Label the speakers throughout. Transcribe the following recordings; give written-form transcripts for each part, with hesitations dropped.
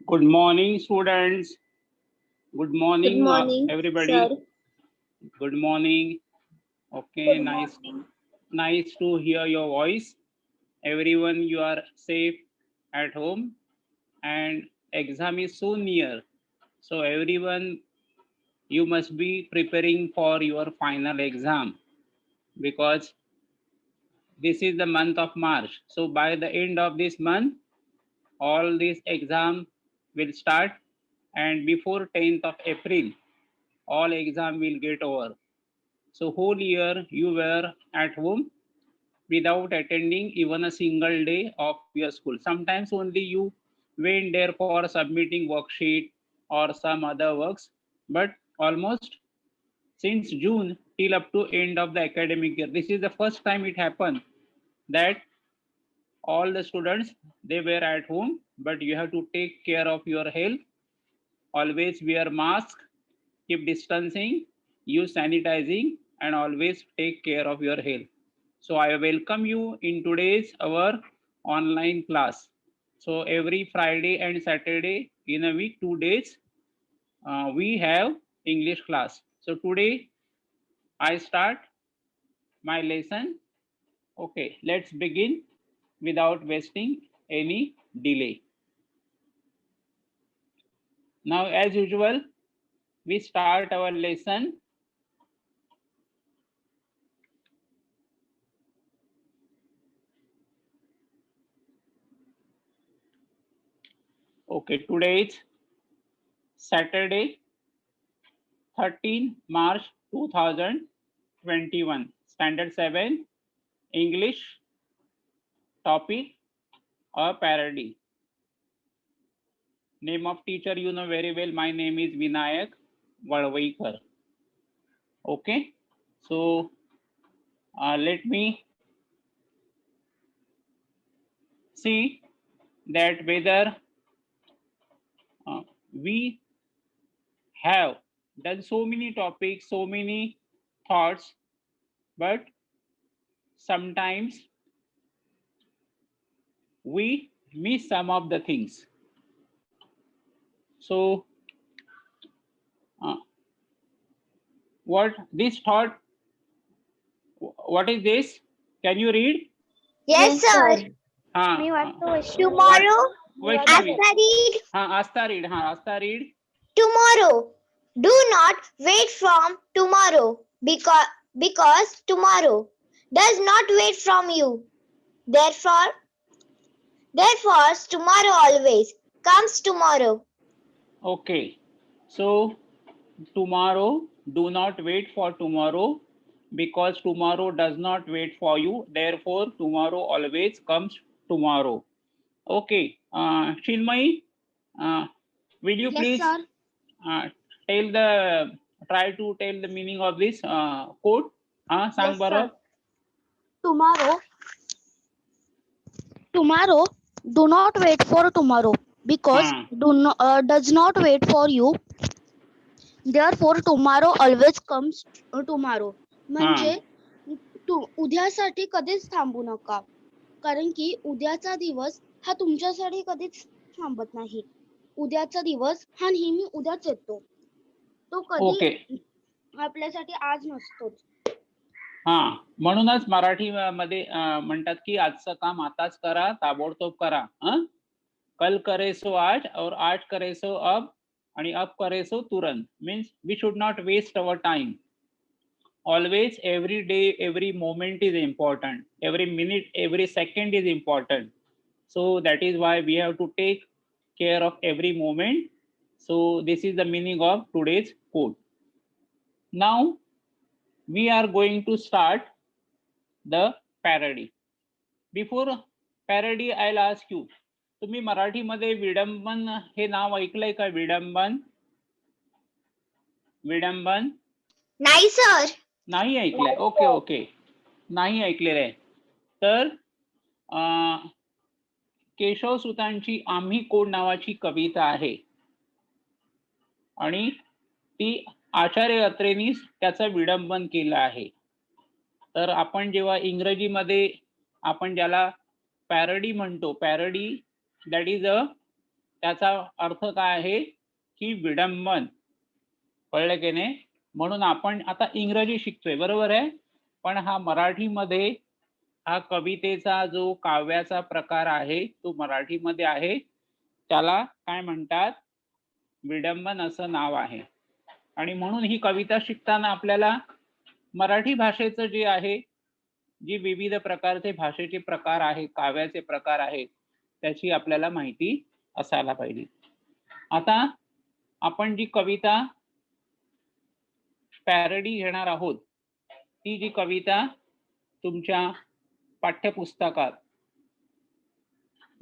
Speaker 1: Good morning, students. Good
Speaker 2: Good
Speaker 1: morning,
Speaker 2: morning, sir.
Speaker 1: everybody. Good morning. Okay,
Speaker 2: Good
Speaker 1: nice,
Speaker 2: morning.
Speaker 1: nice to hear your voice. Everyone, you are safe at home, and exam is so near. So everyone, you must be preparing for your final exam because this is the month of March. So by the end of this month, all these exam will start, and before 10th of April, all exam will get over. So whole year you were at home without attending even a single day of your school. Sometimes only you went there for submitting worksheet or some other works, but almost since June till up to end of the academic year, this is the first time it happened that all the students they were at home, but you have to take care of your health. Always wear mask, keep distancing, use sanitizing, and always take care of your health. So I welcome you in today's our online class. So every Friday and Saturday in a week, 2 days, we have English class. So today I start my lesson. Okay, let's begin without wasting any delay. Now, as usual, we start our lesson. Okay, today is Saturday, 13 March 2021. Standard 7, English, topic, a parody. Name of teacher you know very well. My name is Vinayak Valvaikar. Okay, so let me see that whether we have done so many topics, so many thoughts, but sometimes we miss some of the things. So, uh, what this thought? What is this? Can you read?
Speaker 2: Yes,
Speaker 3: Yes,
Speaker 2: sir.
Speaker 3: sir.
Speaker 1: What?
Speaker 3: Tomorrow,
Speaker 1: Vaishnavi.
Speaker 3: Asta read.
Speaker 1: Asta read. Asta read.
Speaker 3: Tomorrow. Do not wait from tomorrow because tomorrow does not wait from you. Therefore, tomorrow always comes tomorrow.
Speaker 1: Okay. So tomorrow, do not wait for tomorrow because tomorrow does not wait for you. Therefore, tomorrow always comes tomorrow. Okay. Shilmai, uh, will you
Speaker 2: Yes,
Speaker 1: please
Speaker 2: sir.
Speaker 1: uh, tell the try to tell the meaning of this quote? Sang
Speaker 2: Yes,
Speaker 1: baro.
Speaker 2: sir. Tomorrow, tomorrow, do not wait for tomorrow because does not wait for you. Therefore, tomorrow always comes tomorrow. म्हणजे उद्यासाठी कधीच थांबू नका. कारण की उद्याचा दिवस हा तुमच्यासाठी कधीच थांबत नाही. उद्याचा दिवस हा नेहमी उद्याच येतो. तो कधी
Speaker 1: ओके.
Speaker 2: आपल्यासाठी आज नसतोच.
Speaker 1: म्हणूनच मराठी मध्ये म्हणतात की आजचं काम आताच करा, ताबडतोब करा. कल करे सो आज और आज करे सो अब आणि अब करे सो तुरंत. Means we should not waste our time. Always, every day, every moment is important. Every minute, every second is important. So that is why we have to take care of every moment. So this is the meaning of today's quote. Now we are going to start the parody. Before parody, I'll ask you, तुम्ही मराठीमध्ये विडंबन हे नाव ऐकलंय का? विडंबन. विडंबन
Speaker 3: नाही sir.
Speaker 1: नाही ऐकलंय. Okay okay, नाही ऐकलेलं आहे. तर केशव सुतांची आम्ही कोण नावाची कविता आहे आणि ती आचार्य अत्रेंनी त्याचं विडंबन केलं आहे. तर आपण जेव्हा इंग्रजीमध्ये आपण ज्याला पॅरडी म्हणतो, पॅरडी दॅट इज अ त्याचा अर्थ काय आहे की विडंबन. कळलं की नाही? म्हणून आपण आता इंग्रजी शिकतोय, बरोबर आहे, पण हा मराठीमध्ये हा कवितेचा जो काव्याचा प्रकार आहे तो मराठीमध्ये आहे. त्याला काय म्हणतात? विडंबन असं नाव आहे. आणि म्हणून ही कविता शिकताना आपल्याला मराठी भाषेचं जे आहे, जी विविध प्रकारचे भाषेचे प्रकार आहेत, काव्याचे प्रकार आहेत, त्याची आपल्याला माहिती असायला पाहिजे. आता आपण जी कविता पॅरडी घेणार आहोत, ती जी कविता तुमच्या पाठ्यपुस्तकात,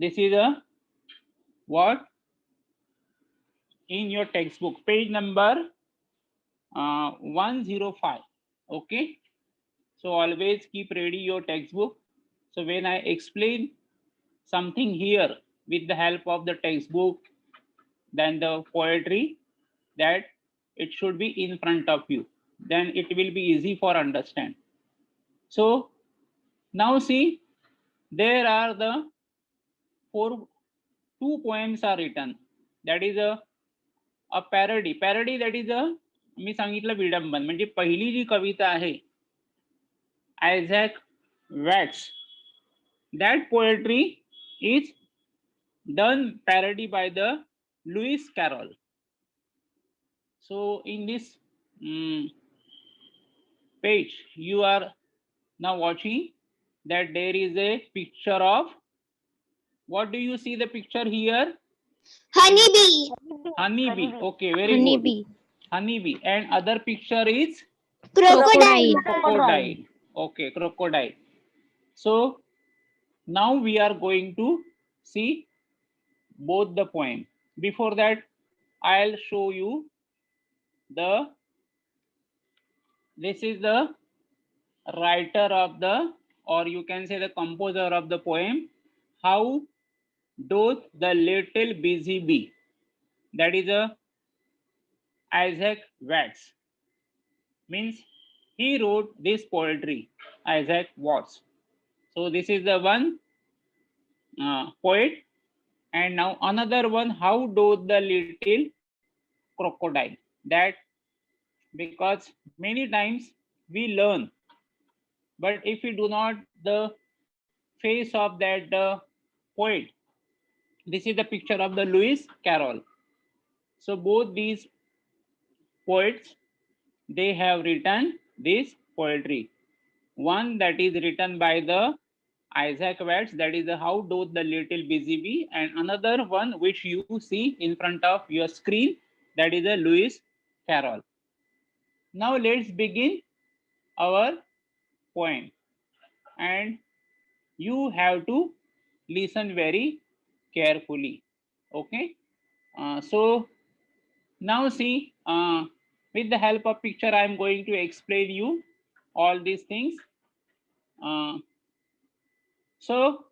Speaker 1: this is a what in your textbook, page number 105. Okay, so always keep ready your textbook. So when I explain something here with the help of the textbook, then the poetry, that it should be in front of you, then it will be easy for understand. So now see, there are the two poems are written, that is a parody. Parody that is a, मी सांगितलं विडंबन. म्हणजे पहिली जी कविता आहे Isaac Watts, that poetry is done parody by the Lewis Carroll. So in this page you are now watching that there is a picture of, what do you see the picture here?
Speaker 3: Honeybee.
Speaker 1: Honeybee. Okay, very
Speaker 2: Honeybee.
Speaker 1: good. Honeybee. And other picture is
Speaker 3: Crocodile.
Speaker 1: crocodile. Okay, crocodile. So now we are going to see both the poem. Before that, I'll show you the, this is the writer of the, or you can say the composer of the poem. How doth the little busy bee, that is a Isaac Watts, means he wrote this poetry, Isaac Watts. So this is the one poet. And now another one, how doth the little crocodile, that because many times we learn, but if we do not the face of that poet, this is the picture of the Lewis Carroll. So both these poets, they have written this poetry. One that is written by the Isaac Watts, that is the How Doth the Little Busy Bee, and another one which you see in front of your screen, that is the Lewis Carroll. Now let's begin our poem, and you have to listen very carefully. Okay, so now see, with the help of picture I am going to explain you all these things. So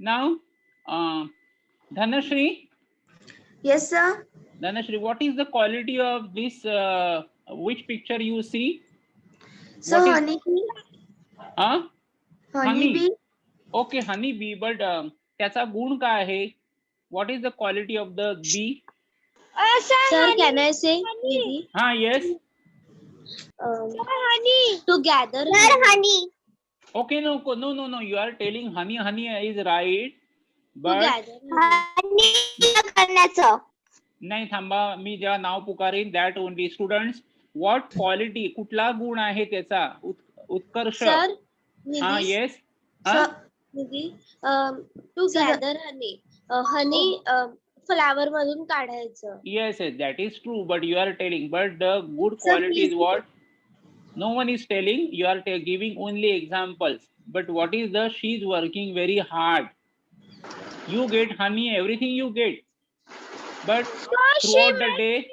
Speaker 1: now Dhanashri,
Speaker 3: Yes, sir.
Speaker 1: Dhanashri, what is the quality of this which picture you see?
Speaker 3: So
Speaker 1: What is-
Speaker 3: honeybee.
Speaker 1: huh?
Speaker 3: Honeybee.
Speaker 1: Okay, honey bee, but त्याचा गुण काय आहे? What is the quality of the bee?
Speaker 3: Sir, can I say?
Speaker 1: Ah, yes.
Speaker 3: Honey. To gather. Sir, honey.
Speaker 1: Okay, no. You are telling honey is right,
Speaker 3: To
Speaker 1: but
Speaker 3: gather. Honey करण्याचं.
Speaker 1: नाही, थांबा, मी जेव्हा नाव पुकारीन that only. Students, what quality, कुठला गुण आहे त्याचा? उत्कर्ष.
Speaker 3: सर,
Speaker 1: हा, yes.
Speaker 3: To gather honey. Honey flower मधून काढायचं.
Speaker 1: Yes, that is true, but you are telling, but the good
Speaker 3: Sir,
Speaker 1: quality is
Speaker 3: please.
Speaker 1: what? No one is telling, you are giving only examples. But what is the, she is working very hard. You get honey, everything you get. But throughout the day,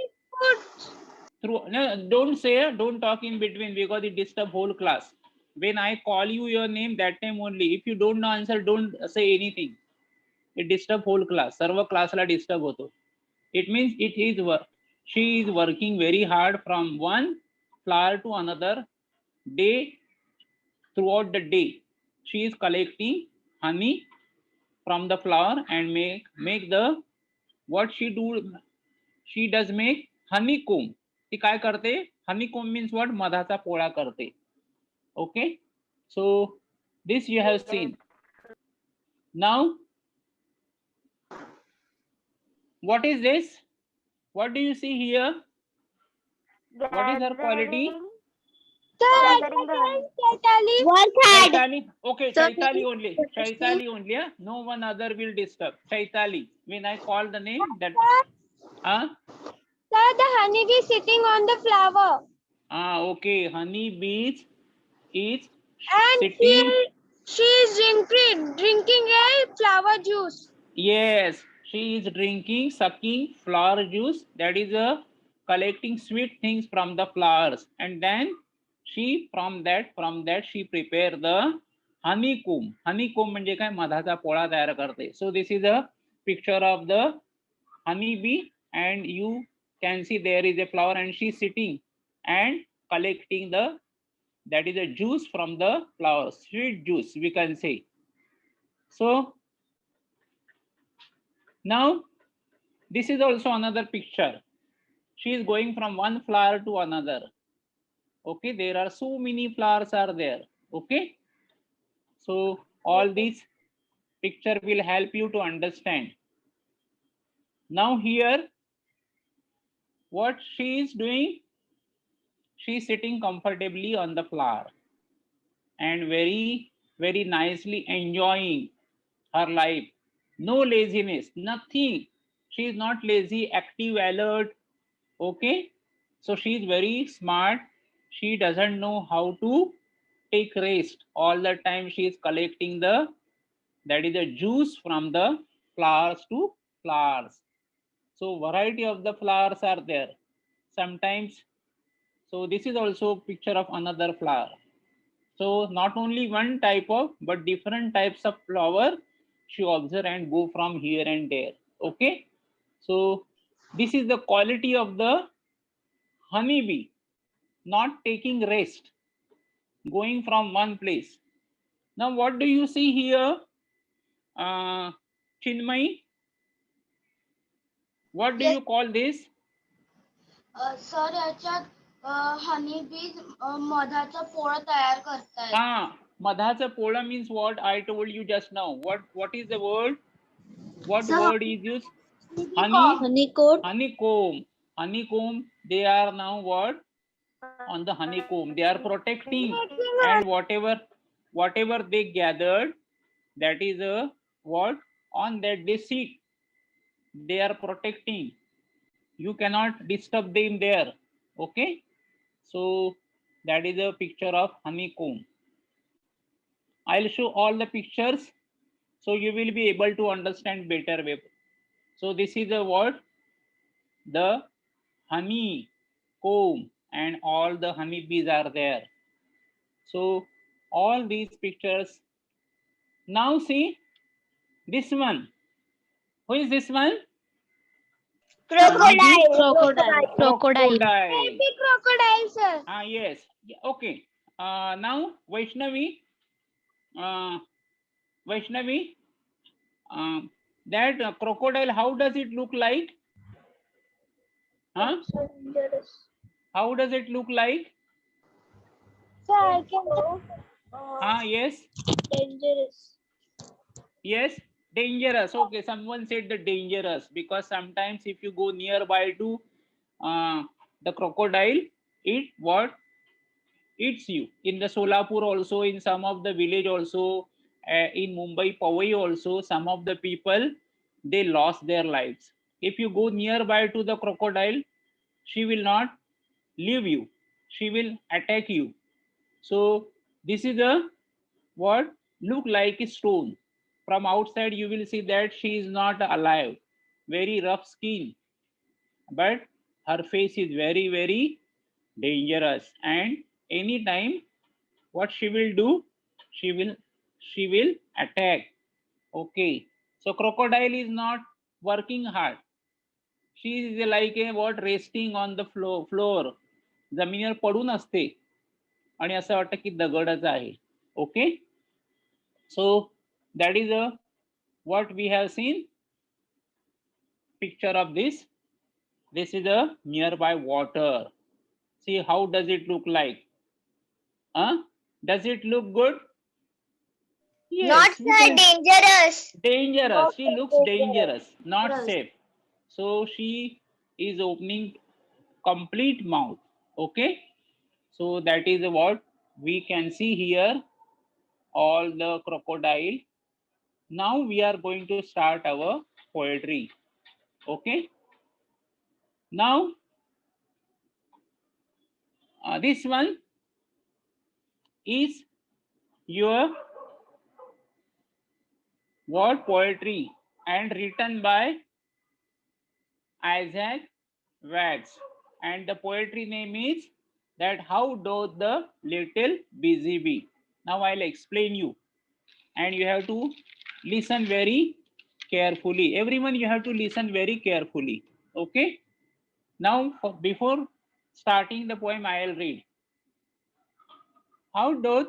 Speaker 1: no, don't talk in between because it disturb whole class. When I call you your name, that time only. If you don't answer, don't say anything. It disturb whole class. सर्व क्लासला disturb होतो. It means she is working very hard from one flower to another day. Throughout the day, she is collecting honey from the flower and make the what she does make honeycomb. ती काय करते? Honeycomb means what? मधाचा पोळा करते. Okay, so this you have seen. Now what is this? What do you see here? What is her quality?
Speaker 3: Chaitali.
Speaker 1: Chaitali. Okay, Chaitali only. Chaitali only. Yeah? No one other will disturb. Chaitali. When I call the name, that.
Speaker 3: Sir, the honeybee sitting on the flower.
Speaker 1: Okay. Honeybee is
Speaker 3: And
Speaker 1: sitting.
Speaker 3: she is drinking a flower juice.
Speaker 1: Yes, she is drinking, sucking flower juice. That is collecting sweet things from the flowers, and then she from that she prepare the honeycomb. Honeycomb म्हणजे काय? मधाचा पोळा तयार करते. So this is a picture of the honeybee, and you can see there is a flower, and she is sitting and collecting the, that is a juice from the flower, sweet juice we can say. So now this is also another picture. She is going from one flower to another. Okay, there are so many flowers are there. Okay, so all these picture will help you to understand. Now here, what she is doing? She is sitting comfortably on the flower and very nicely enjoying her life. No laziness, nothing. She is not lazy, active, alert. Okay, so she is very smart. She doesn't know how to take rest. All the time she is collecting the, that is the juice from the flowers to flowers. So variety of the flowers are there. Sometimes, so this is also picture of another flower. So not only one type of, but different types of flower she observe and go from here and there. Okay, so this is the quality of the honeybee, not taking rest, going from one place. Now what do you see here, Chinmay? What do
Speaker 2: Yes.
Speaker 1: you call this?
Speaker 2: Sir याच्यात हनी बीज मधाचा पोळा तयार करतायत.
Speaker 1: मधाचा Pola means what? I told you just now. What is the word? What
Speaker 2: Sir,
Speaker 1: word is used? Honeycomb. Honeycomb. They are now what? On the honeycomb. They are protecting, and whatever they gathered, that is a what? On that they sit. They are protecting. You cannot disturb them there. Okay, so that is a picture of honeycomb. I'll show all the pictures so you will be able to understand better way. So this is the what? The honey comb, and all the honeybees are there. So all these pictures. Now see this one. Who is this one?
Speaker 3: Crocodile.
Speaker 1: Crocodile.
Speaker 3: Baby crocodile, sir.
Speaker 1: Yes. Okay. Now Vaishnavi. Vaishnavi. That crocodile, how does it look like?
Speaker 3: Dangerous.
Speaker 1: How does it look like?
Speaker 3: Sir, I can go.
Speaker 1: Yes.
Speaker 3: Dangerous.
Speaker 1: Yes, dangerous. Okay, someone said the dangerous, because sometimes if you go nearby to the crocodile, it what? Eats you. In the Solapur also, in some of the village also, in Mumbai, Powai also, some of the people, they lost their lives. If you go nearby to the crocodile, she will not leave you. She will attack you. So this is a what? Look like a stone. From outside you will see that she is not alive. Very rough skin. But her face is very dangerous. And anytime what she will do? She will attack. Okay. So crocodile is not working hard. She is like a what? Resting on the floor. जमिनीवर पडून असते आणि असं वाटतं की दगडच आहे. Okay, so that is a what we have seen picture of this. This is a nearby water. See how does it look like? Does it look good?
Speaker 3: Not
Speaker 1: Yes, we
Speaker 3: sir,
Speaker 1: can.
Speaker 3: dangerous.
Speaker 1: Dangerous.
Speaker 2: Not
Speaker 1: She
Speaker 2: so
Speaker 1: looks dangerous, not
Speaker 2: dangerous.
Speaker 1: safe. So she is opening complete mouth. Okay. So that is what we can see here. All the crocodile. Now we are going to start our poetry. Okay. Now this one is your word poetry and written by Isaac Watts, and the poetry name is that how doth the little busy bee. Now I'll explain you, and you have to listen very carefully. Everyone, you have to listen very carefully. Okay. Now before starting the poem, I'll read. How doth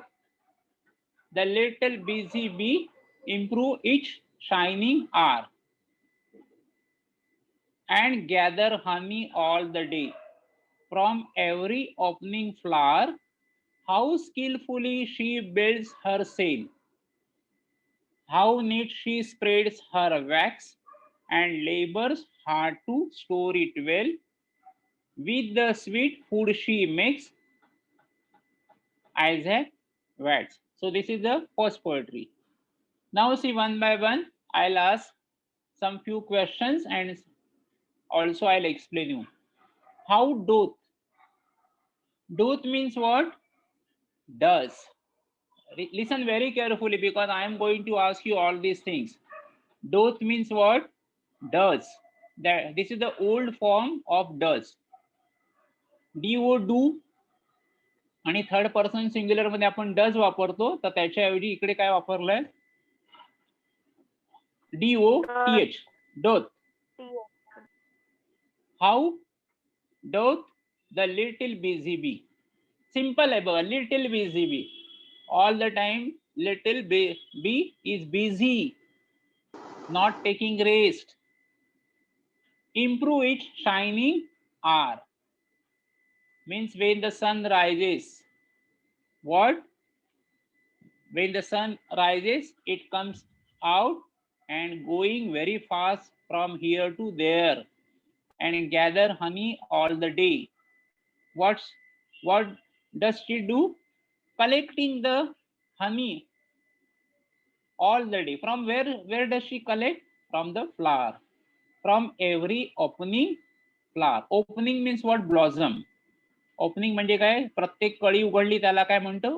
Speaker 1: the little busy bee improve each shining hour and gather honey all the day from every opening flower? How skillfully she builds her sail, how neat she spreads her wax, and labors hard to store it well. With the sweet food she makes, Isaac Watts. So this is the first poetry. Now see one by one, I'll ask some few questions and also I'll explain you. How doth? Doth means what? Does. Listen very carefully because I am going to ask you all these things. Doth means what? Does. That this is the old form of does. Do do आणि third person singular मध्ये आपण does वापरतो, तर त्याच्याऐवजी इकडे काय वापरलंय? DOTH. Doth. How doth the little busy bee? Simple आहे बघा, little busy bee. All the time little bee is busy, not taking rest. Improve its shining hour. Means when the sun rises. What? When the sun rises, it comes out and going very fast from here to there and gather honey all the day. What does she do? Collecting the honey all the day. From where does she collect? From the flower. From every opening flower. Opening means what? Blossom. Opening म्हणजे काय? प्रत्येक कळी उघडली त्याला काय म्हणतो?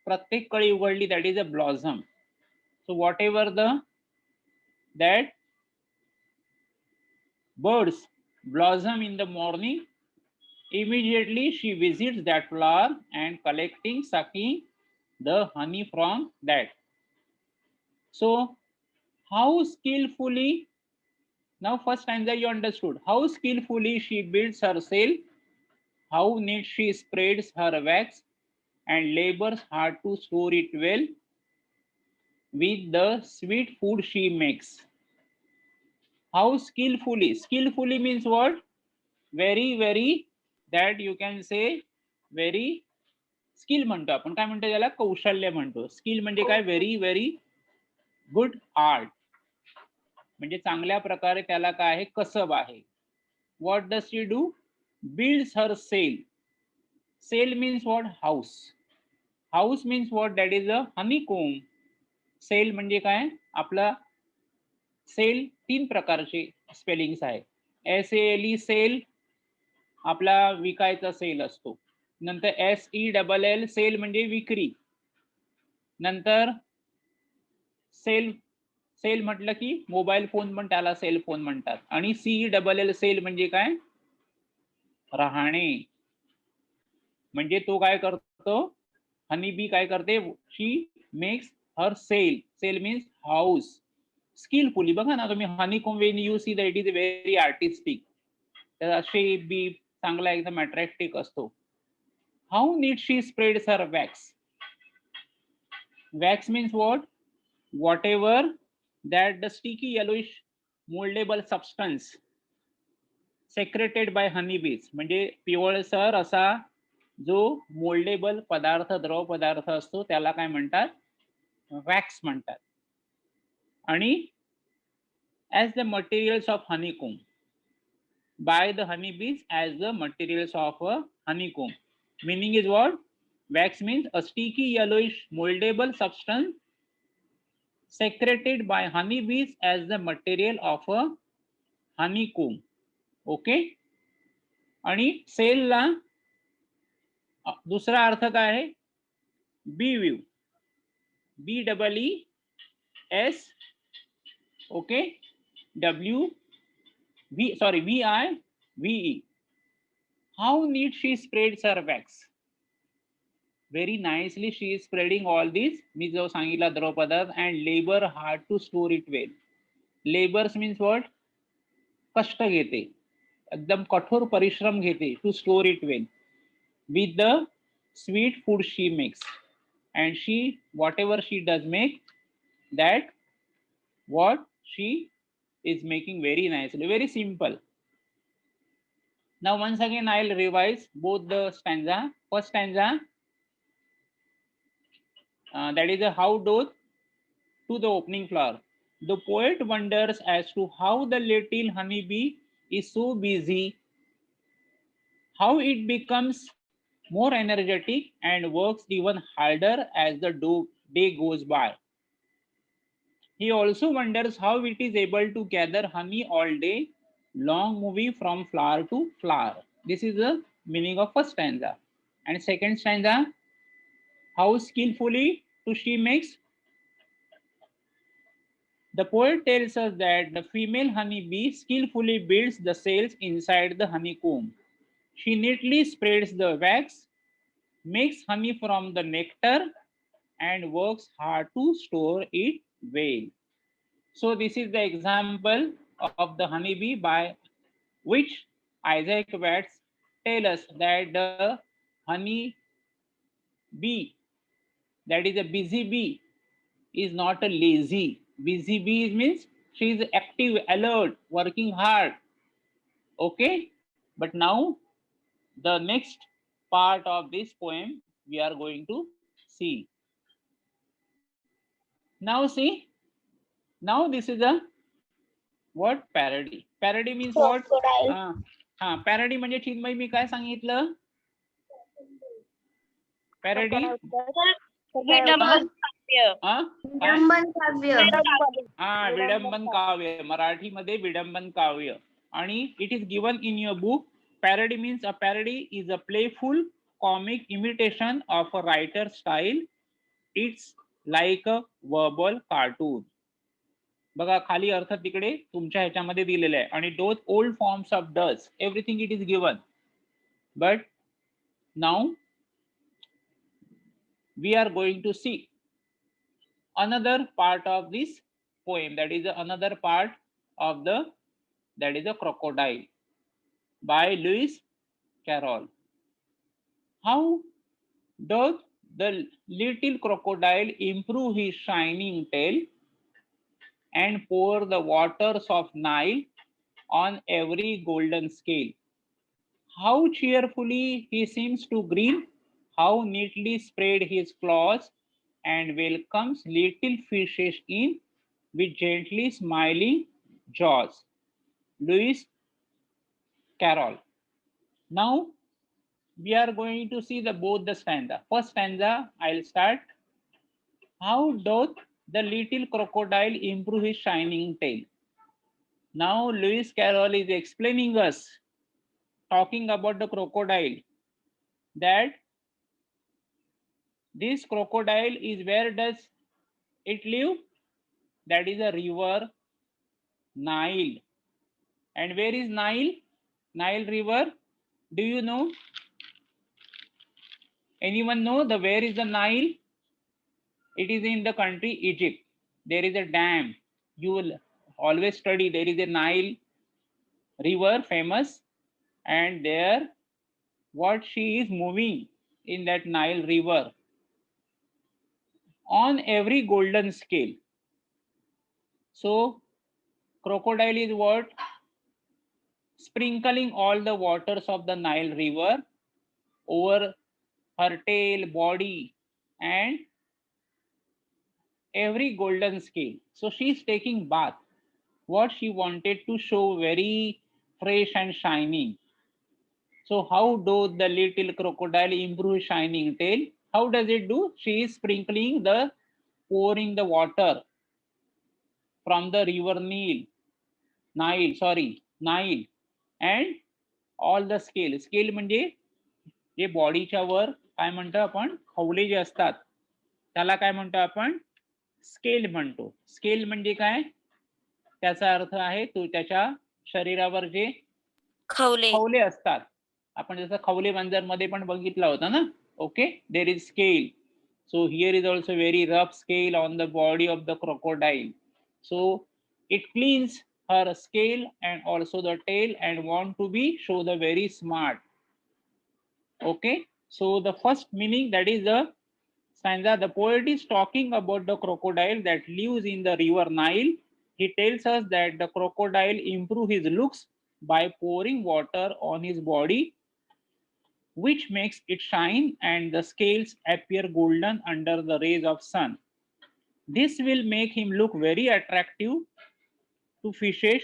Speaker 1: प्रत्येक कळी उघडली, that is a blossom. So what ever that birds blossom in the morning, immediately she visits that flower and sucking the honey from that. So how skillfully, now first time that you understood how skillfully she builds her sail, how neat she spreads her wax and labors hard to store it well with the sweet food she makes. How skillfully means what? Very that you can say very skill म्हणतो आपण. काय म्हणतो त्याला? कौशल्य म्हणतो. Skill म्हणजे काय? Very good art, म्हणजे चांगल्या प्रकारे त्याला काय आहे? कसब आहे. What does she do? Builds her cell. Cell means what? House. House means what? That is a honeycomb. Cell म्हणजे काय? आपला सेल 3 प्रकारचे स्पेलिंग्स आहे. SALE सेल आपला विकायचा सेल असतो. नंतर SELL सेल म्हणजे विक्री. नंतर सेल म्हटलं की मोबाईल फोन पण त्याला सेल फोन म्हणतात. आणि CELL सेल म्हणजे काय? राहणे. म्हणजे तो काय करतो? हनी बी काय करते? She makes her cell. Cell means house. Skilfully. बघा ना तुम्ही, honeycomb when you see that is very artistic. त्याचा शेप बी चांगला एकदम अट्रॅक्टिव्ह असतो. How neat she spreads her wax. Wax means what? Whatever that the sticky yellowish moldable substance secreted by honeybees, म्हणजे पिवळसर असा जो मोल्डेबल पदार्थ, द्रव पदार्थ असतो त्याला काय म्हणतात? वॅक्स म्हणतात. आणि as the materials of honeycomb, by the honeybees as the materials of a honeycomb. Meaning is what? Wax means a sticky yellowish moldable substance secreted by honeybees as the material of a honeycomb. Okay? आणि सेलला दुसरा अर्थ काय आहे? Bee व्यू, BEES, okay, VIVE. How neat she spreads her wax. Very nicely she is spreading all these, मी जो सांगितला द्रव पदार्थ, and labor hard to store it well. Labors means what? कष्ट घेते, एकदम कठोर परिश्रम घेते, to store it well. With the sweet food she makes, and she, whatever she does make, that what she is making very nicely, very simple. Now once again I'll revise both the stanza. First stanza, that is a how doth to the opening flower. The poet wonders as to how the little honeybee is so busy, how it becomes more energetic and works even harder as the day goes by. He also wonders how it is able to gather honey all day long, moving from flower to flower. This is the meaning of first stanza. And second stanza, how skillfully to she makes. The poet tells us that the female honeybee skillfully builds the cells inside the honeycomb. She neatly spreads the wax, makes honey from the nectar, and works hard to store it well. So this is the example of the honeybee by which Isaac Watts tell us that the honey bee, that is a busy bee, is not a lazy. Busy bee means she is active, alert, working hard. Okay, but now the next part of this poem we are going to see. Now see, now this is a what? Parody. Parody means what?
Speaker 3: Crocodile.
Speaker 1: Parody म्हणजे चिन्मय मी काय सांगितलं? Parody.
Speaker 3: विडंबन काव्य.
Speaker 1: विडंबन काव्य, मराठीमध्ये विडंबन काव्य. आणि it is given in your book. Parody means a parody is a playful comic imitation of a writer's style. It's like a verbal cartoon. बघा खाली अर्थ तिकडे तुमच्या ह्याच्यामध्ये दिलेले आहे. आणि those old forms of does, everything it is given. But now we are going to see another part of this poem, that is another part of the, that is a crocodile by Lewis Carroll. How doth the little crocodile improve his shining tail and pour the waters of Nile on every golden scale? How cheerfully he seems to grin, how neatly spread his claws, and welcomes little fishes in with gently smiling jaws. Lewis Carroll. Now we are going to see both the stanza. First stanza, I'll start. How doth the little crocodile improve his shining tail? Now Lewis Carroll is explaining us, talking about the crocodile, that this crocodile is, where does it live? That is a river, Nile. And where is Nile? Nile river, do you know? Anyone know the where is the Nile? It is in the country Egypt. There is a dam. You will always study, there is a Nile river famous, and there what she is moving in that Nile river on every golden scale. So crocodile is what? Sprinkling all the waters of the Nile river over her tail, body, and every golden scale. So she's taking bath. What she wanted to show very fresh and shining. So how does the little crocodile improve shining tail? How does it do? She is sprinkling pouring the water from the river Nile, and all the scale. Scale म्हणजे जे बॉडीच्या वर काय म्हणतो आपण, खवले जे असतात त्याला काय म्हणतो आपण, scale म्हणतो. स्केल म्हणजे काय, त्याचा अर्थ आहे तो त्याच्या शरीरावर जे खवले असतात. आपण जसं खवले बंदर मध्ये पण बघितला होता ना. Okay, there is scale. So here is also very rough scale on the body of the crocodile. So it cleans her scale and also the tail and want to be show the very smart. Okay, so the first meaning, that is the stanza. The poet is talking about the crocodile that lives in the river Nile. He tells us that the crocodile improve his looks by pouring water on his body, which makes it shine and the scales appear golden under the rays of sun. This will make him look very attractive to fishes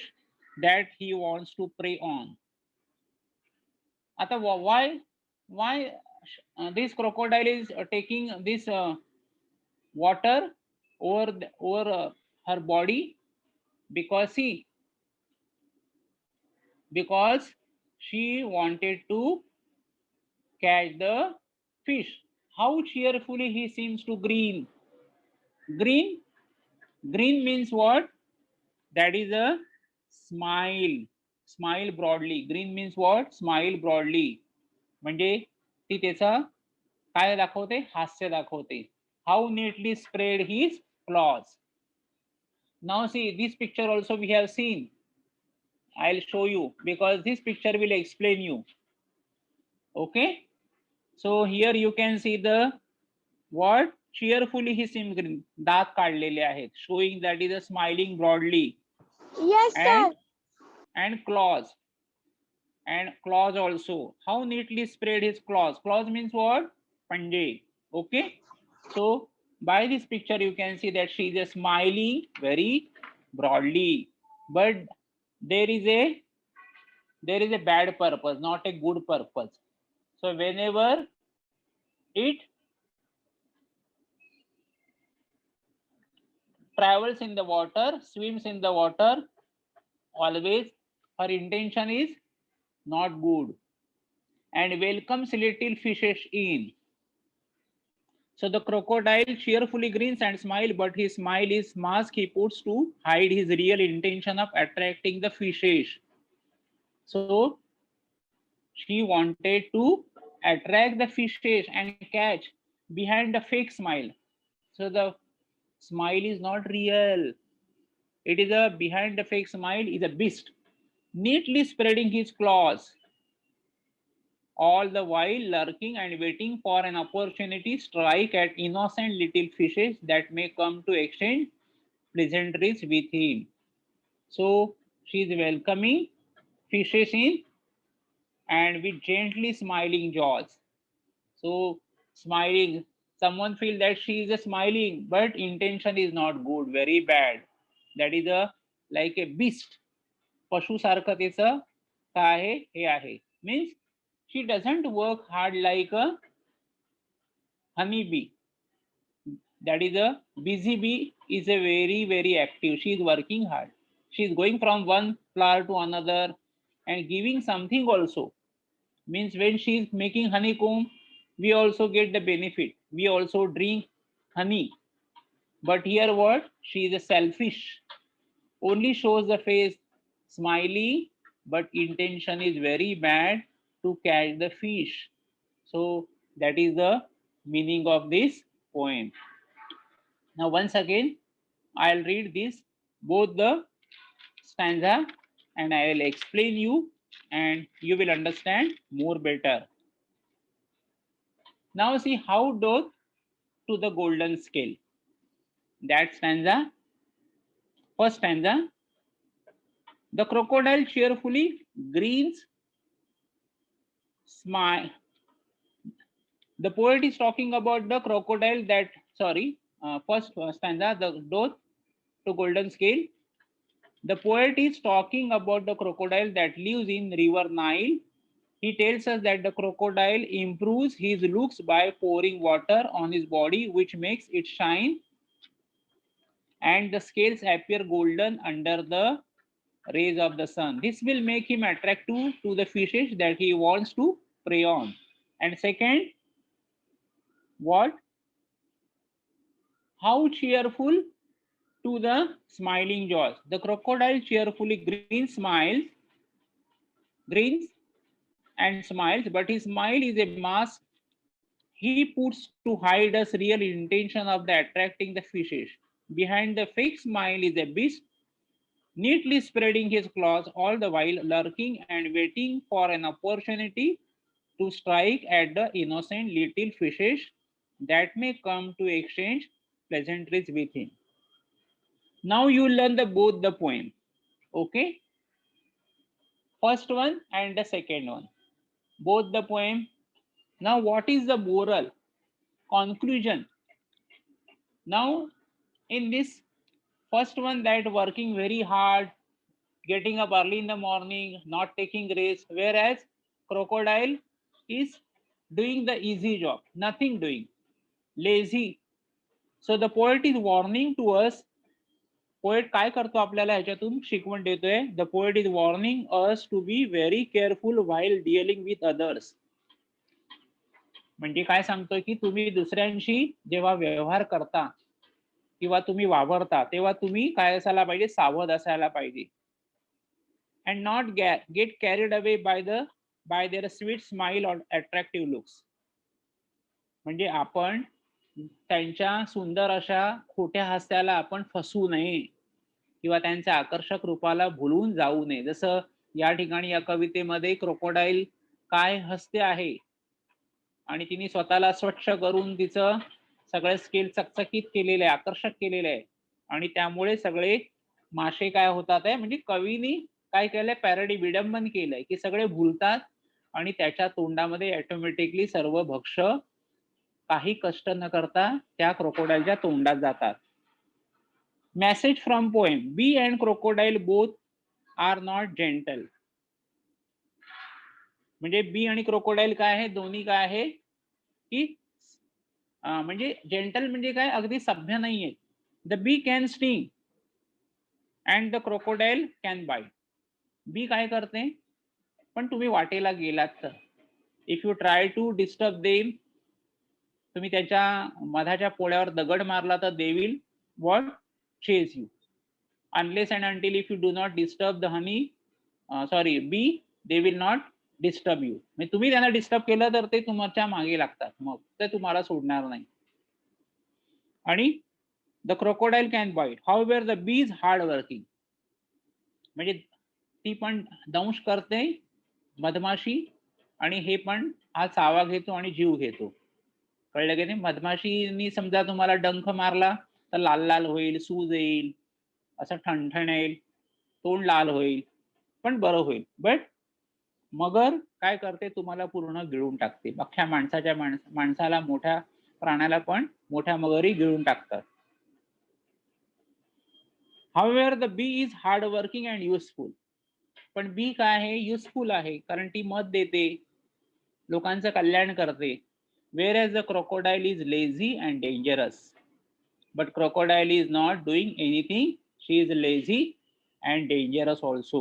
Speaker 1: that he wants to prey on. Ata why this crocodile is taking this water over her body? Because she wanted to catch the fish. How cheerfully he seems to grin. Green means what? That is a smile. Smile broadly. Green means what? Smile broadly. म्हणजे ती त्याचा काय दाखवते, हास्य दाखवते. How neatly spread his claws. Now see, this picture also we have seen. I'll show you because this picture will explain you. Okay, so here you can see the what? Cheerfully he seems green. दात काढलेले आहेत, showing that is a smiling broadly.
Speaker 3: Yes, sir.
Speaker 1: And claws also. How neatly spread his claws. Claws means what? Panje. Okay, so by this picture you can see that she is smiling very broadly, but there is a bad purpose, not a good purpose. So whenever it travels in the water, swims in the water, always her intention is not good and welcomes little fishes in. So the crocodile cheerfully grins and smiles, but his smile is mask he puts to hide his real intention of attracting the fishes. So she wanted to attract the fishes and catch behind the fake smile. So the smile is not real. It is a behind the fake smile is a beast, neatly spreading his claws, all the while lurking and waiting for an opportunity to strike at innocent little fishes that may come to exchange pleasantries with him. So she is welcoming fishes in and with gently smiling jaws. So smiling, someone feel that she is smiling, but intention is not good, very bad. That is a like a beast. पशु सारखं त्याचं काय आहे, हे आहे. Means she doesn't work hard like a honey bee. That is a busy bee is a very active. She is working hard. She is going from one flower to another and giving something also. Means when she is making honeycomb, we also get the benefit. We also drink honey. But here what? She is a selfish. Only shows the face smiley, but intention is very bad to catch the fish. So that is the meaning of this poem. Now once again, I'll read this both the stanza and I will explain you and you will understand more better. Now see how doth to the golden scale. That stanza, First stanza. The crocodile cheerfully grins, smile. The poet is talking about the crocodile that, first stanza, the Dot to Golden Scale. The poet is talking about the crocodile that lives in River Nile. He tells us that the crocodile improves his looks by pouring water on his body, which makes it shine, and the scales appear golden under the rays of the sun. This will make him attractive to the fishes that he wants to prey on. And second, what? How cheerful to the smiling jaws. The crocodile cheerfully grins and smiles, but his smile is a mask he puts to hide his real intention of the attracting the fishes. Behind the fake smile is a beast, neatly spreading his claws, all the while lurking and waiting for an opportunity to strike at the innocent little fishes that may come to exchange pleasantries with him. Now you learn both the poem. Okay? First one and the second one. Both the poem. Now what is the moral? Conclusion. Now in this first one, that working very hard, getting up early in the morning, not taking rest, whereas crocodile is doing the easy job, nothing doing, lazy. So the poet is warning to us. Poet काय करतो आपल्याला ह्याच्यातून शिकवण देतोय. The poet is warning us to be very careful while dealing with others. म्हणजे काय सांगतोय की तुम्ही दुसऱ्यांशी जेव्हा व्यवहार करता किंवा तुम्ही वावरता तेव्हा तुम्ही काय असायला पाहिजे, सावध असायला पाहिजे. And not gate carried away by their sweet smile or attractive looks. म्हणजे आपण त्यांच्या सुंदर अशा खोट्या हास्याला आपण फसवू नये किंवा त्यांच्या आकर्षक रूपाला भुलून जाऊ नये. जसं या ठिकाणी या कवितेमध्ये क्रोकोडाईल काय हसते आहे आणि तिने स्वतःला स्वच्छ करून तिचं सगळे स्केल चकचकीत केलेले आहे, आकर्षक केलेले आहे आणि त्यामुळे सगळे मासे काय होतात आहे. म्हणजे कवीनी काय केलंय, पॅरडी विडंबन केलंय की सगळे भुलतात आणि त्याच्या तोंडामध्ये ऑटोमॅटिकली सर्व भक्ष्य काही कष्ट न करता त्या क्रोकोडाईलच्या तोंडात जातात. Message from poem. Bee and crocodile both are not gentle. म्हणजे बी आणि क्रोकोडाईल काय आहे, दोन्ही काय आहे की म्हणजे जेंटल म्हणजे काय, अगदी सभ्य नाहीये. The bee can sting and the crocodile can bite. Bee काय करते, पण तुम्ही वाटेला गेलात तर if you try to disturb them, तुम्ही त्याच्या मधाच्या पोळ्यावर दगड मारला तर they will what chase you. Unless and until if you do not disturb the honey bee, they will not disturb you. म्हणजे तुम्ही त्यांना डिस्टर्ब केलं तर ते तुमच्या मागे लागतात, मग ते तुम्हाला सोडणार नाही. आणि the crocodile can bite, however the bee is hard working. म्हणजे ती पण दंश करते मधमाशी आणि हे पण हा चावा घेतो आणि जीव घेतो. कळलं की नाही. मधमाशीनी समजा तुम्हाला डंख मारला तर लाल लाल होईल, सूज येईल, असं ठणठणेल, तोंड लाल होईल, पण बरं होईल. बट मगर काय करते, तुम्हाला पूर्ण गिळून टाकते. अख्ख्या माणसाला मोठ्या प्राण्याला पण मोठ्या मगरी गिळून टाकतात. However the bee is hard working and useful. पण बी काय आहे, युजफुल आहे, कारण ती मध देते, लोकांचं कल्याण करते. Whereas the crocodile is lazy and dangerous. But crocodile is not doing anything. She is lazy and dangerous also.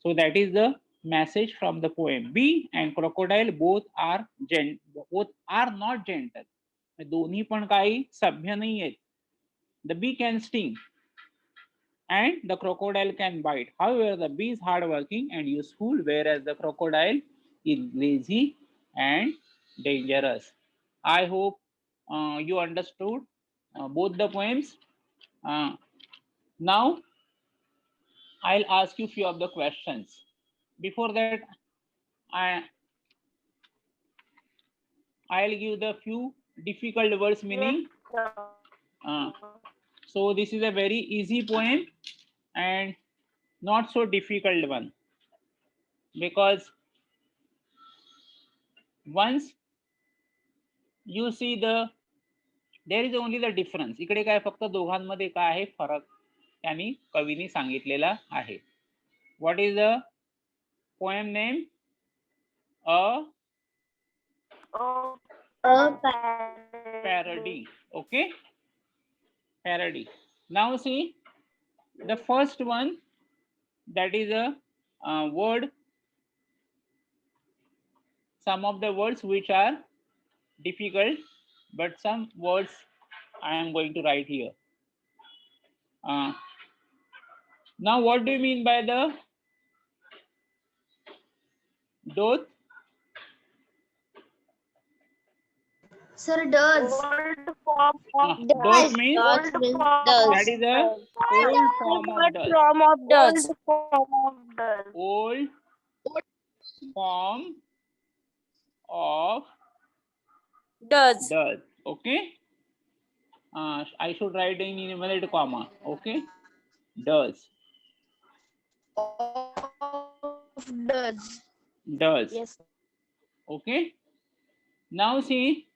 Speaker 1: So that is the message from the poem. Bee and crocodile both are not gentle. दोन्ही पण काही सभ्य नाही आहेत. The bee can sting and the crocodile can bite. However, the bee is hardworking and useful, whereas the crocodile is lazy and dangerous. I hope you understood both the poems. Now I'll ask you few of the questions. Before that, I'll give the few difficult words meaning. So this is a very easy poem. and not so difficult one, because once you see there is only the difference. इकडे काय फक्त दोघांमध्ये काय आहे फरक त्यांनी कवीने सांगितलेला आहे. What is the poem name?
Speaker 3: A
Speaker 1: Parody. Okay, parody. Now see the first one, that is a word, some of the words which are difficult, but some words I am going to write here. Now what do you mean by the dot?
Speaker 3: Sir, does.
Speaker 1: Dot means
Speaker 3: Does means does.
Speaker 1: that is a old form of does. Old form of
Speaker 4: Does.
Speaker 1: does. Okay. I should write in inverted comma. Okay. Does.
Speaker 3: Does.
Speaker 1: Does.
Speaker 4: Yes.
Speaker 1: Okay. Now see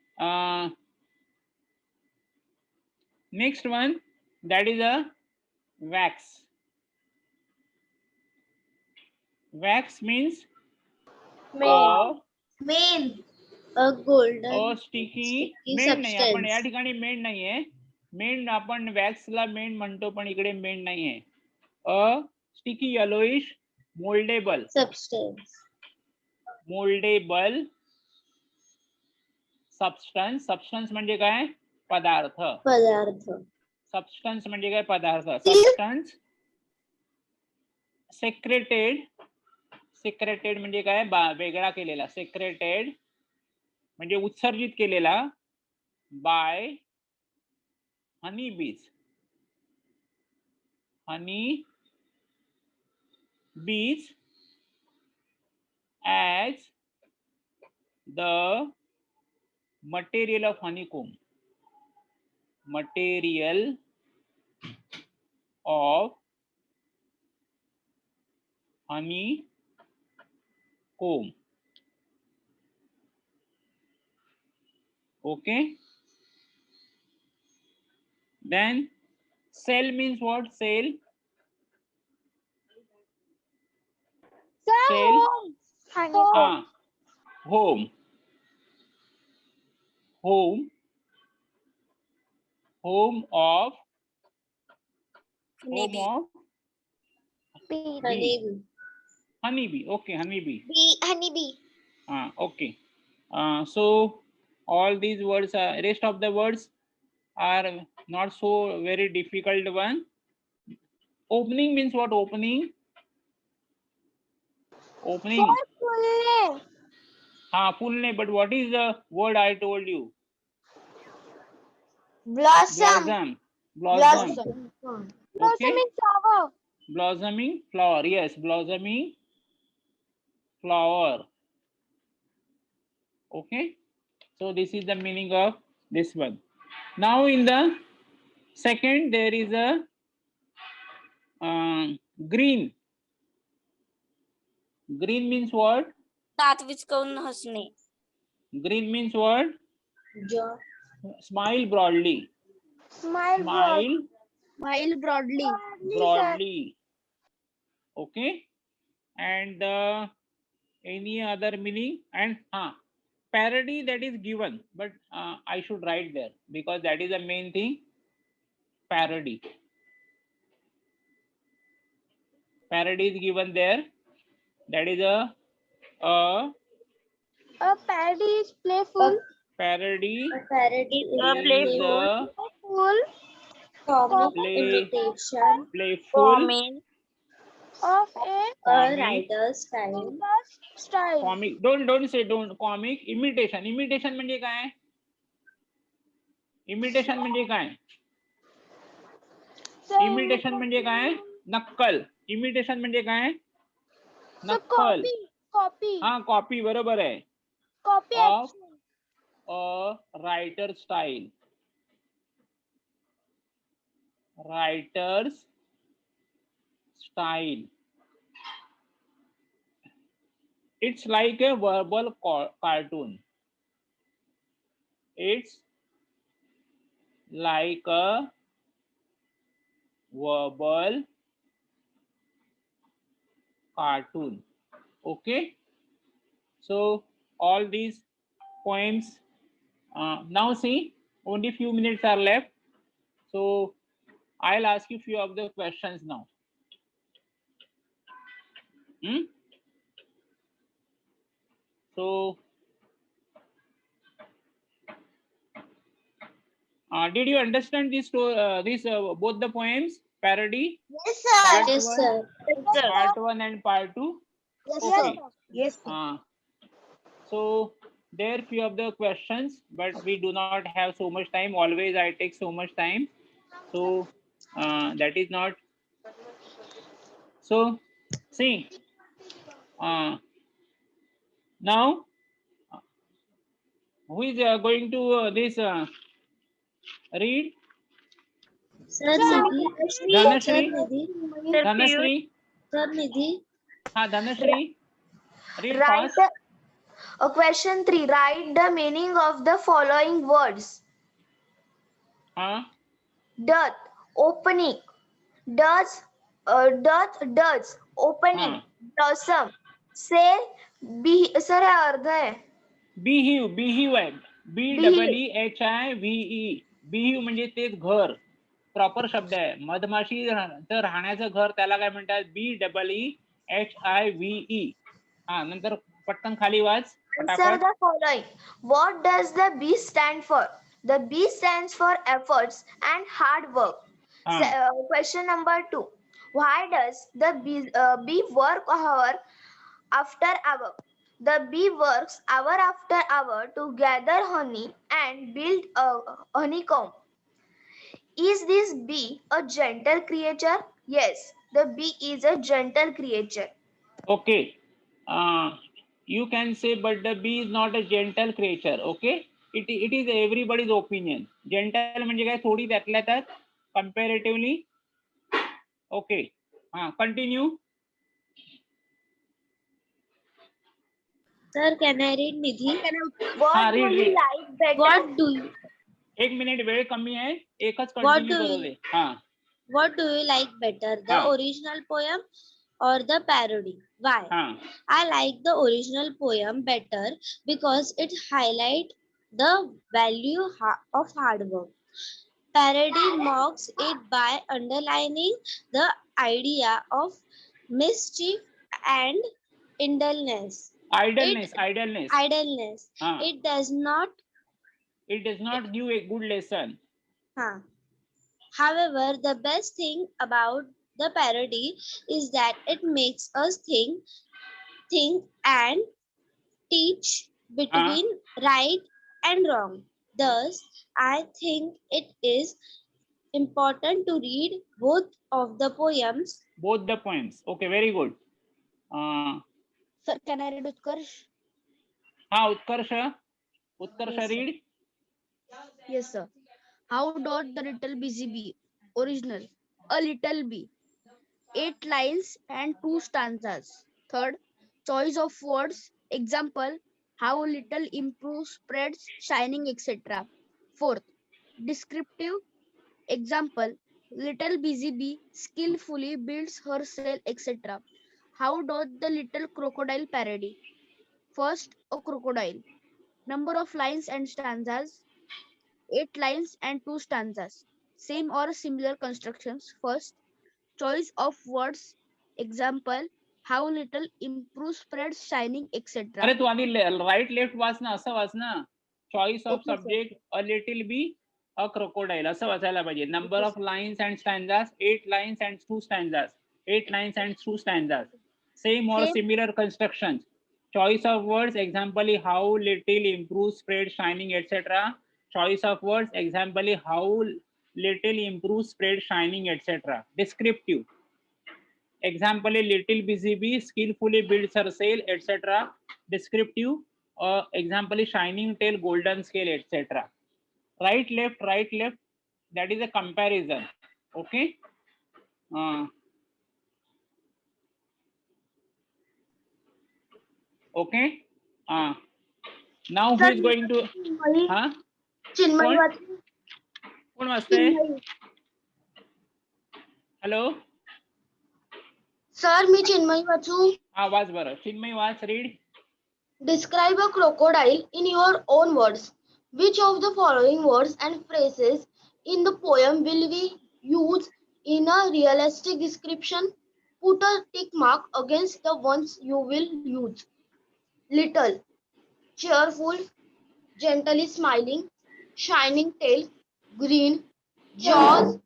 Speaker 1: next one, that is a wax. Wax means
Speaker 3: Main. A golden.
Speaker 1: sticky
Speaker 3: sticky
Speaker 1: main नाही, आपण या
Speaker 3: substance.
Speaker 1: ठिकाणी main नाहीये. Main आपण वॅक्सला main म्हणतो, पण इकडे main नाहीये. A sticky yellowish mouldable.
Speaker 3: Substance.
Speaker 1: Mouldable substance. Substance म्हणजे काय? पदार्थ.
Speaker 3: पदार्थ.
Speaker 1: सबस्टन्स म्हणजे काय? पदार्थ. सबस्टन्स. सेक्रेटेड. सेक्रेटेड म्हणजे काय? वेगळा केलेला. सेक्रेटेड म्हणजे उत्सर्जित केलेला बाय हनी बीज. हनी बीज as the material of honeycomb. Material of honeycomb. Okay. Then cell means what? Cell. Cell. Home. Home. Home of.
Speaker 4: Honeybee.
Speaker 1: Home of
Speaker 3: Honeybee.
Speaker 1: honeybee. Okay, honeybee.
Speaker 3: Honeybee.
Speaker 1: Okay. So all these words are, rest of the words are not so very difficult one. Opening means what? Opening. Opening. Full name. But what is the word I told you?
Speaker 3: Blossom.
Speaker 1: Blossom.
Speaker 3: Blossom.
Speaker 1: Okay. Blossoming flower. Yes, blossoming flower. Okay. So this is the meaning of this one. Now in the second, there is a green. Green means what?
Speaker 4: दात विचकवून हसणे.
Speaker 1: Green means what?
Speaker 3: Joy.
Speaker 1: Smile broadly. Smile
Speaker 2: broadly.
Speaker 1: broadly. Okay. And any other meaning? And parody, that is given, but I should write there because that is the main thing. Parody. Parody is given there. That is a
Speaker 2: parody is playful.
Speaker 1: parody.
Speaker 3: A parody is
Speaker 4: Playful.
Speaker 3: comic
Speaker 1: Play-
Speaker 3: imitation
Speaker 1: Playful.
Speaker 4: Comment.
Speaker 2: Of
Speaker 3: a
Speaker 1: Comic.
Speaker 3: writer's style.
Speaker 2: style.
Speaker 1: Comic. Don't say don't. Comic. Imitation. Imitation म्हणजे काय? Imitation म्हणजे काय? Imitation म्हणजे काय? नक्कल. Imitation म्हणजे काय? नक्कल.
Speaker 2: Copy.
Speaker 1: कॉपी बरोबर आहे.
Speaker 2: Copy
Speaker 1: Of a writer style. Writer's style. It's like a verbal cartoon. It's like a verbal cartoon. Okay. So all these poems. Now see, only few minutes are left. So I'll ask you few of the questions now. So did you understand this both the poems parody?
Speaker 3: Yes, sir.
Speaker 1: Part
Speaker 3: Yes,
Speaker 1: one,
Speaker 3: sir.
Speaker 1: part 1 and part 2.
Speaker 3: Yes,
Speaker 1: Okay.
Speaker 3: Yes,
Speaker 1: So there few of the questions, but we do not have so much time. Always I take so much time. So that is not. So see, now who is going to this read?
Speaker 3: Sir, Nidhi.
Speaker 1: Dhanashri.
Speaker 3: Nidhi.
Speaker 1: Dhanashri.
Speaker 3: Sir, Nidhi.
Speaker 1: Dhanashri. Read
Speaker 3: Write
Speaker 1: fast.
Speaker 3: question 3. Write the meaning of the following words. Doth, opening. Does, does, opening. Blossom. Say, be. Sir, हे अर्ध है.
Speaker 1: Behave, behave. BEEHIVE. Behave म्हणजे तेच घर. Proper शब्द आहे. मधमाशीचं राहण्याचं घर त्याला काय म्हणतात? BEEHIVE. नंतर पटकन खाली watch.
Speaker 3: Answer the following. What does the B stand for? The B stands for efforts and hard work. Question number 2. Why does the bee work hour after hour? The bee works hour after hour to gather honey and build a honeycomb. Is this bee a gentle creature? Yes, the bee is a gentle creature.
Speaker 1: Okay. You can say, but the bee is not a gentle creature. Okay. It is everybody's opinion. Gentle म्हणजे काय? थोडी त्यातल्या त्यात comparatively. Okay. Continue.
Speaker 3: Sir, can I read Nidhi? What do you like better? What do you?
Speaker 1: एक minute वेळ कमी आहे. एकच कंटिन्यू करू दे.
Speaker 3: What do you like better, the original poem or the parody? Why? I like the original poem better because it highlights the value of hard work. Parody mocks it by underlining the idea of mischief and idleness. Idleness. It does not
Speaker 1: give a good lesson.
Speaker 3: However, the best thing about the parody is that it makes us think and teach between right and wrong. Thus, I think it is important to read both of the poems.
Speaker 1: Both the poems. Okay, very good.
Speaker 2: Sir, can I read Utkarsh?
Speaker 1: Utkarsha.
Speaker 2: Yes,
Speaker 1: read.
Speaker 2: Yes, sir. How doth the little busy bee? Original. A little bee. 8 lines and 2 stanzas. Third, choice of words. Example, how little improves, spreads, shining, etc. Fourth, descriptive. Example, little busy bee skillfully builds her cell, etc. How doth the little crocodile parody? First, a crocodile. Number of lines and stanzas, 8 lines and 2 stanzas. Same or similar constructions. First, choice of words. Example, how little improves, spreads, shining, etc.
Speaker 1: अरे तू आधी right left watch ना. असं वाच ना. Choice of
Speaker 2: Okay, sir.
Speaker 1: Subject a little bee a crocodile असं वाचायला पाहिजे. Number of lines and stanzas 8 lines and 2 stanzas 8 lines and 2 stanzas. Same or similar constructions. Choice of words, example, how little improves, spread, shining, etc. Choice of words, example, how little improves, spread, shining, etc. Descriptive. Example, little busy bee skillfully builds her sail, etc. Descriptive. Example, shining tail, golden scale, etc. Right, left, that is a comparison. Okay. Okay. Now who is going to?
Speaker 2: Chinmayi
Speaker 1: कोण कोण वाचते? Hello
Speaker 2: sir मी चिन्मयी वाचू.
Speaker 1: हा watch बरं. Chinmayi watch. Read.
Speaker 2: Describe a crocodile in your own words. Which of the following words and phrases in the poem will we use in a realistic description? Put a tick mark against the ones you will use. Little, cheerful, gently smiling, shining tail, green, jaws,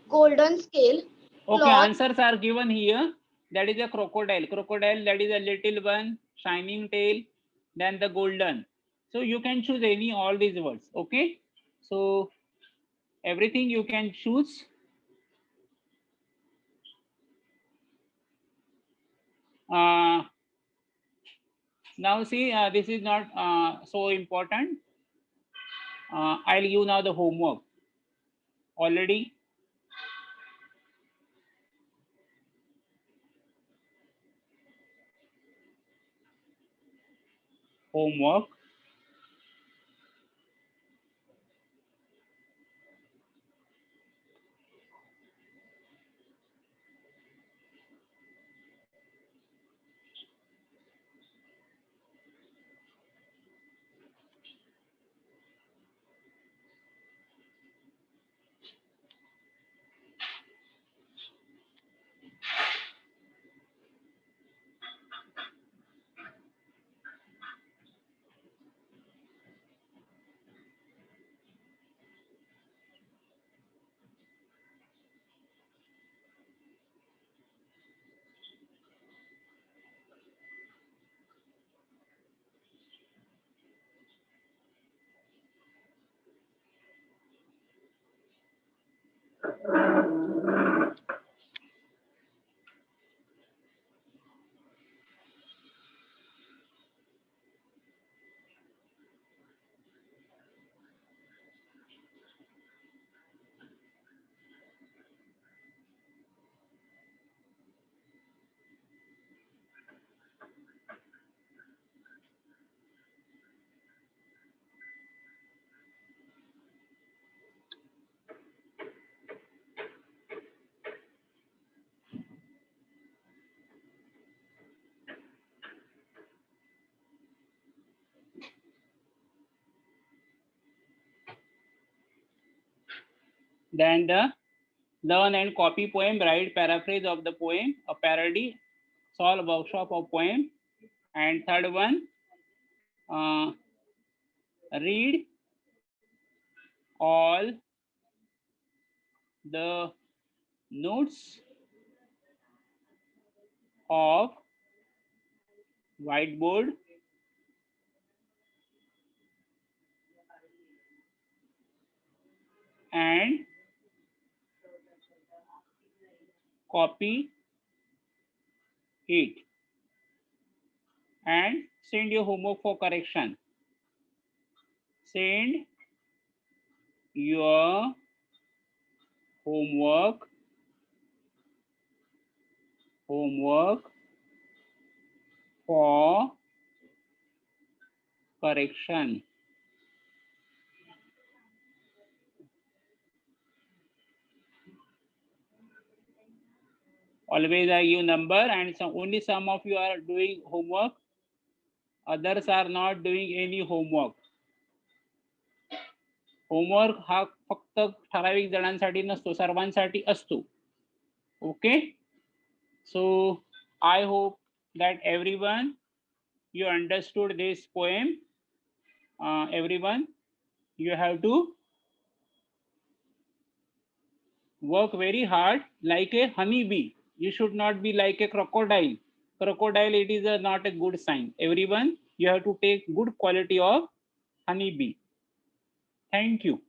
Speaker 2: golden scale,
Speaker 1: Okay,
Speaker 2: cloth.
Speaker 1: answers are given here. That is a crocodile. Crocodile, that is a little one, shining tail, then the golden. So you can choose any all these words. Okay. So everything you can choose. Now see, this is not so important. I'll give now the homework. Already. Homework. Then the learn and copy poem, write paraphrase of the poem, a parody, solve workshop of poem, and third one, read all the notes of whiteboard and copy it and send your homework for correction. Send your homework for correction. Always I give number, and only some of you are doing homework. Others are not doing any homework. Homework हा फक्त ठराविक जणांसाठी नसतो, सर्वांसाठी असतो. Okay. So I hope that everyone you understood this poem. Everyone, you have to work very hard like a honeybee. You should not be like a crocodile. Crocodile, it is not a good sign. Everyone, you have to take good quality of honeybee. Thank you.